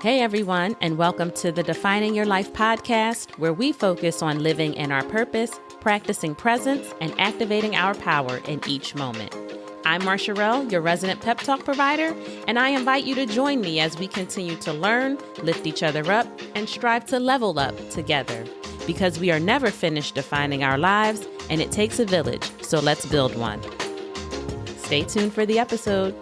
Hey everyone, and welcome to the Defining Your Life podcast, where we focus on living in our purpose, practicing presence, and activating our power in each moment. I'm Marsha Rell, your resident pep talk provider, and I invite you to join me as we continue to learn, lift each other up, and strive to level up together. Because we are never finished defining our lives, and it takes a village, so let's build one. Stay tuned for the episode.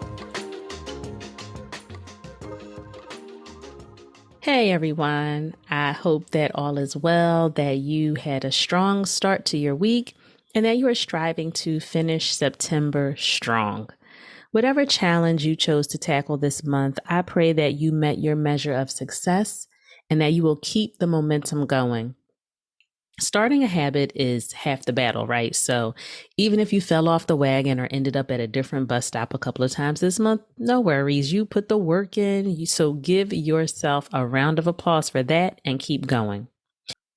Hey everyone, I hope that all is well, that you had a strong start to your week, and that you are striving to finish September strong. Whatever challenge you chose to tackle this month, I pray that you met your measure of success and that you will keep the momentum going. Starting a habit is half the battle, right? So even if you fell off the wagon or ended up at a different bus stop a couple of times this month, no worries. You put the work in. So give yourself a round of applause for that and keep going.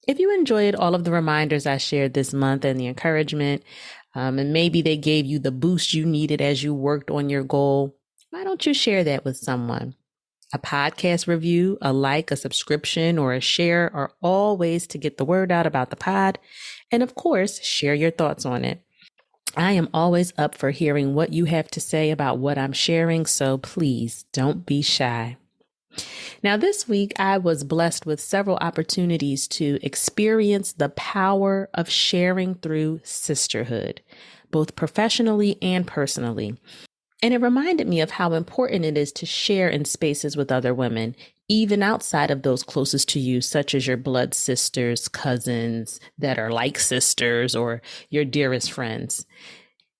If you enjoyed all of the reminders I shared this month and the encouragement, and maybe they gave you the boost you needed as you worked on your goal, why don't you share that with someone? A podcast review, a like, a subscription, or a share are all ways to get the word out about the pod. And of course, share your thoughts on it. I am always up for hearing what you have to say about what I'm sharing, so please don't be shy. Now, this week, I was blessed with several opportunities to experience the power of sharing through sisterhood, both professionally and personally. And it reminded me of how important it is to share in spaces with other women, even outside of those closest to you, such as your blood sisters, cousins that are like sisters, or your dearest friends.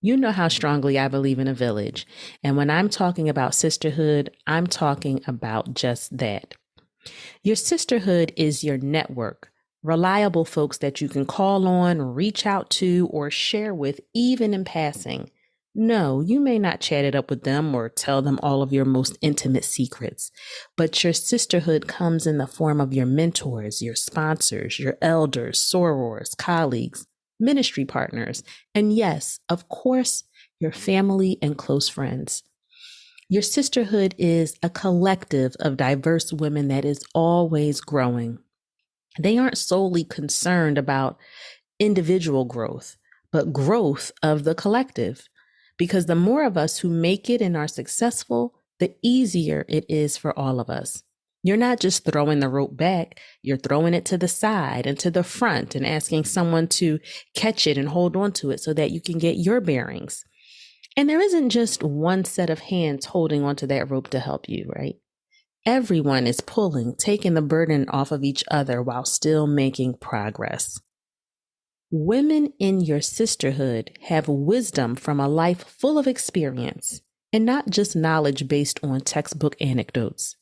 You know how strongly I believe in a village. And when I'm talking about sisterhood, I'm talking about just that. Your sisterhood is your network, reliable folks that you can call on, reach out to, or share with, even in passing. No, you may not chat it up with them or tell them all of your most intimate secrets, but your sisterhood comes in the form of your mentors, your sponsors, your elders, sorors, colleagues, ministry partners, and yes, of course, your family and close friends. Your sisterhood is a collective of diverse women that is always growing. They aren't solely concerned about individual growth, but growth of the collective. Because the more of us who make it and are successful, the easier it is for all of us. You're not just throwing the rope back, you're throwing it to the side and to the front and asking someone to catch it and hold on to it so that you can get your bearings. And there isn't just one set of hands holding onto that rope to help you, right? Everyone is pulling, taking the burden off of each other while still making progress. Women in your sisterhood have wisdom from a life full of experience and not just knowledge based on textbook anecdotes.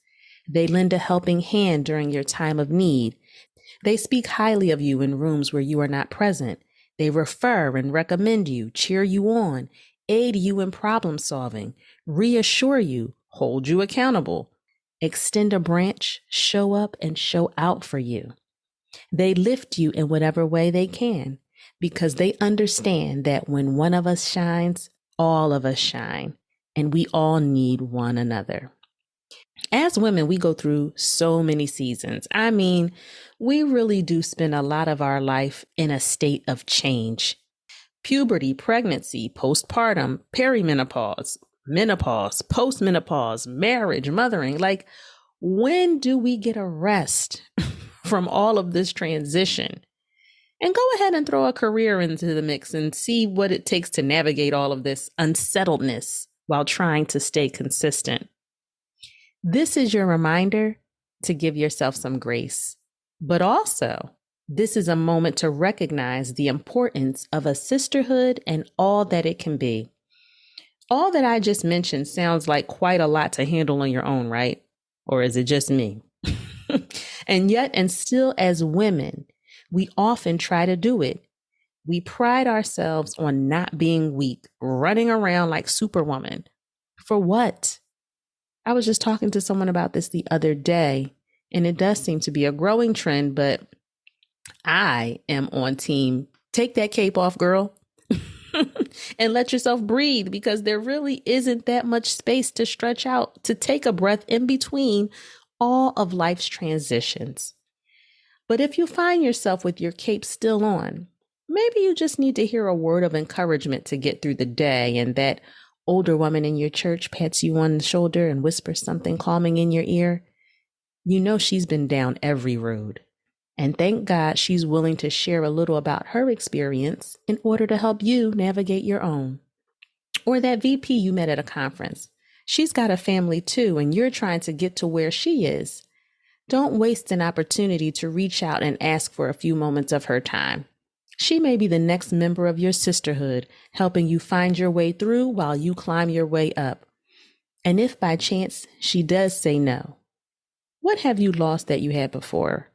They lend a helping hand during your time of need. They speak highly of you in rooms where you are not present. They refer and recommend you, cheer you on, aid you in problem solving, reassure you, hold you accountable, extend a branch, show up and show out for you. They lift you in whatever way they can because they understand that when one of us shines, all of us shine, and we all need one another. As women, we go through so many seasons. I mean, we really do spend a lot of our life in a state of change. Puberty, pregnancy, postpartum, perimenopause, menopause, postmenopause, marriage, mothering. Like, when do we get a rest from all of this transition? And go ahead and throw a career into the mix and see what it takes to navigate all of this unsettledness while trying to stay consistent. This is your reminder to give yourself some grace, but also this is a moment to recognize the importance of a sisterhood and all that it can be. All that I just mentioned sounds like quite a lot to handle on your own, right? Or is it just me? And yet, and still as women, we often try to do it. We pride ourselves on not being weak, running around like Superwoman. For what? I was just talking to someone about this the other day, and it does seem to be a growing trend, but I am on team. Take that cape off, girl, and let yourself breathe, because there really isn't that much space to stretch out, to take a breath in between all of life's transitions. But if you find yourself with your cape still on, maybe you just need to hear a word of encouragement to get through the day, and that older woman in your church pats you on the shoulder and whispers something calming in your ear. You know she's been down every road. And thank God she's willing to share a little about her experience in order to help you navigate your own. Or that VP you met at a conference. She's got a family too, and you're trying to get to where she is. Don't waste an opportunity to reach out and ask for a few moments of her time. She may be the next member of your sisterhood, helping you find your way through while you climb your way up. And if by chance she does say no, what have you lost that you had before?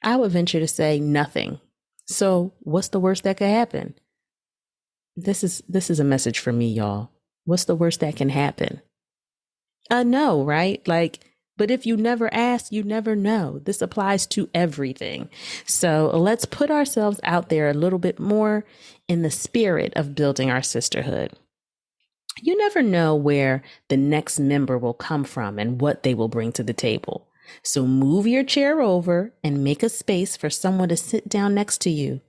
I would venture to say nothing. So what's the worst that could happen? This is a message for me, y'all. What's the worst that can happen? No, right? But if you never ask, you never know. This applies to everything. So let's put ourselves out there a little bit more in the spirit of building our sisterhood. You never know where the next member will come from and what they will bring to the table. So move your chair over and make a space for someone to sit down next to you.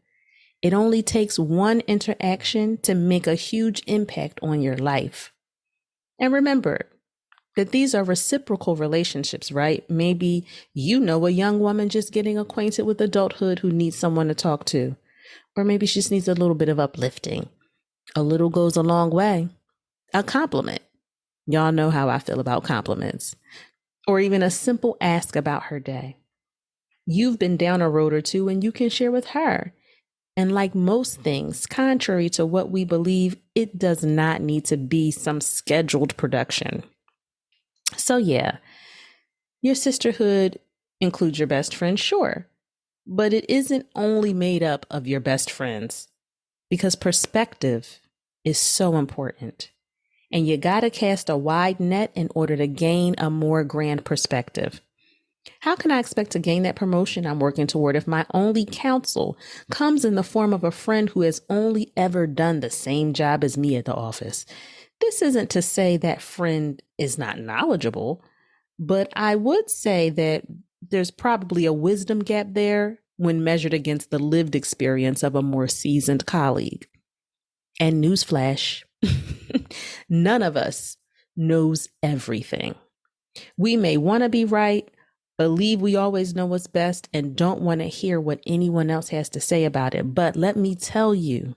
It only takes one interaction to make a huge impact on your life. And remember that these are reciprocal relationships, right? Maybe you know a young woman just getting acquainted with adulthood who needs someone to talk to. Or maybe she just needs a little bit of uplifting. A little goes a long way. A compliment. Y'all know how I feel about compliments. Or even a simple ask about her day. You've been down a road or two and you can share with her. And like most things, contrary to what we believe, it does not need to be some scheduled production. So yeah, your sisterhood includes your best friends, sure, but it isn't only made up of your best friends, because perspective is so important. And you gotta cast a wide net in order to gain a more grand perspective. How can I expect to gain that promotion I'm working toward if my only counsel comes in the form of a friend who has only ever done the same job as me at the office? This isn't to say that friend is not knowledgeable, but I would say that there's probably a wisdom gap there when measured against the lived experience of a more seasoned colleague. And newsflash, none of us knows everything. We may want to be right, believe we always know what's best, and don't want to hear what anyone else has to say about it. But let me tell you,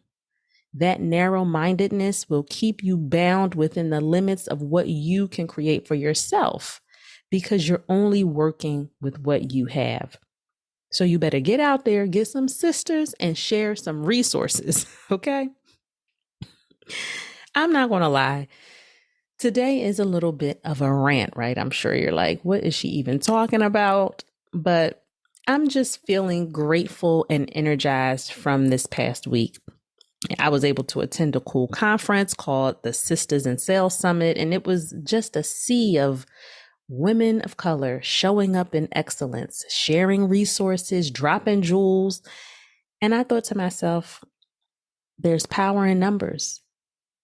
that narrow-mindedness will keep you bound within the limits of what you can create for yourself, because you're only working with what you have. So you better get out there, get some sisters, and share some resources, okay? I'm not going to lie. Today is a little bit of a rant, right? I'm sure you're like, what is she even talking about? But I'm just feeling grateful and energized from this past week. I was able to attend a cool conference called the Sisters in Sales Summit, and it was just a sea of women of color showing up in excellence, sharing resources, dropping jewels. And I thought to myself, there's power in numbers.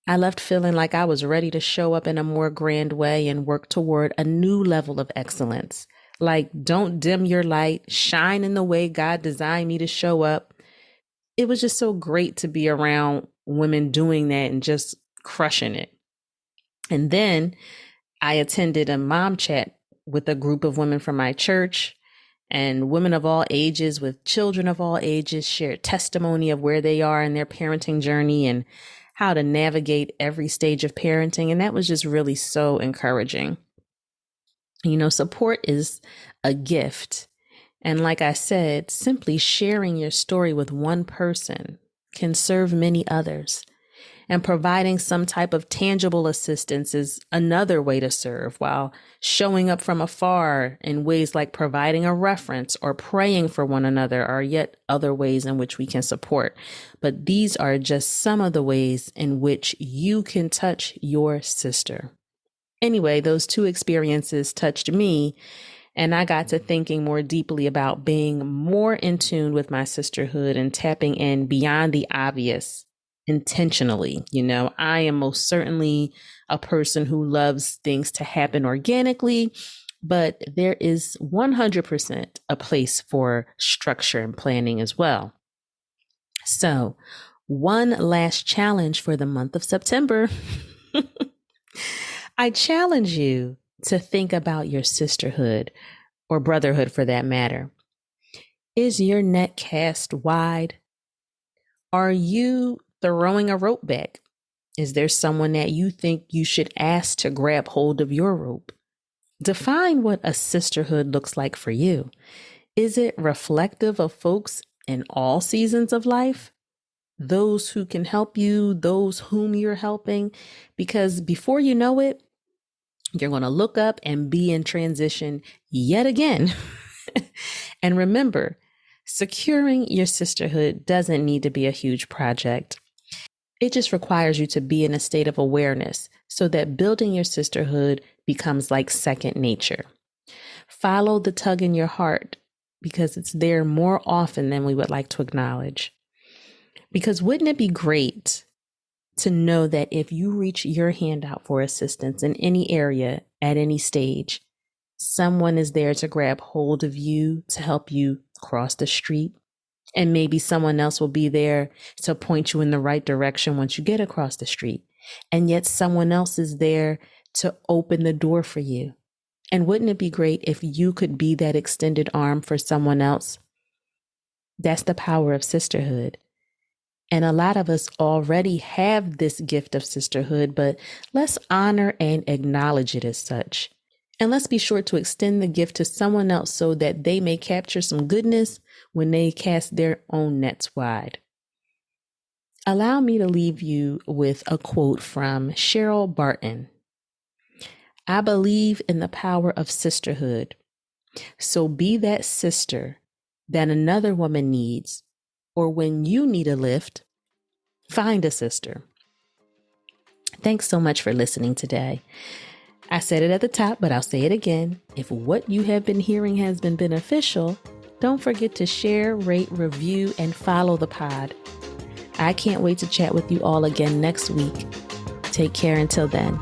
I left feeling like I was ready to show up in a more grand way and work toward a new level of excellence. Like, don't dim your light, shine in the way God designed me to show up. It was just so great to be around women doing that and just crushing it. And then I attended a mom chat with a group of women from my church, and women of all ages with children of all ages shared testimony of where they are in their parenting journey and how to navigate every stage of parenting. And that was just really so encouraging. You know, support is a gift. And like I said, simply sharing your story with one person can serve many others. And providing some type of tangible assistance is another way to serve, while showing up from afar in ways like providing a reference or praying for one another are yet other ways in which we can support. But these are just some of the ways in which you can touch your sister. Anyway, those two experiences touched me, and I got to thinking more deeply about being more in tune with my sisterhood and tapping in beyond the obvious intentionally. You know, I am most certainly a person who loves things to happen organically, but there is 100% a place for structure and planning as well. So, one last challenge for the month of September. I challenge you to think about your sisterhood or brotherhood for that matter. Is your net cast wide? Are you throwing a rope back? Is there someone that you think you should ask to grab hold of your rope? Define what a sisterhood looks like for you. Is it reflective of folks in all seasons of life? Those who can help you, those whom you're helping? Because before you know it, you're going to look up and be in transition yet again. And remember, securing your sisterhood doesn't need to be a huge project. It just requires you to be in a state of awareness so that building your sisterhood becomes like second nature. Follow the tug in your heart because it's there more often than we would like to acknowledge. Because wouldn't it be great to know that if you reach your hand out for assistance in any area at any stage, someone is there to grab hold of you to help you cross the street? And maybe someone else will be there to point you in the right direction once you get across the street. And yet someone else is there to open the door for you. And wouldn't it be great if you could be that extended arm for someone else? That's the power of sisterhood. And a lot of us already have this gift of sisterhood, but let's honor and acknowledge it as such. And let's be sure to extend the gift to someone else so that they may capture some goodness when they cast their own nets wide. Allow me to leave you with a quote from Cheryl Barton. I believe in the power of sisterhood. So be that sister that another woman needs, or when you need a lift, find a sister. Thanks so much for listening today. I said it at the top, but I'll say it again. If what you have been hearing has been beneficial, don't forget to share, rate, review, and follow the pod. I can't wait to chat with you all again next week. Take care until then.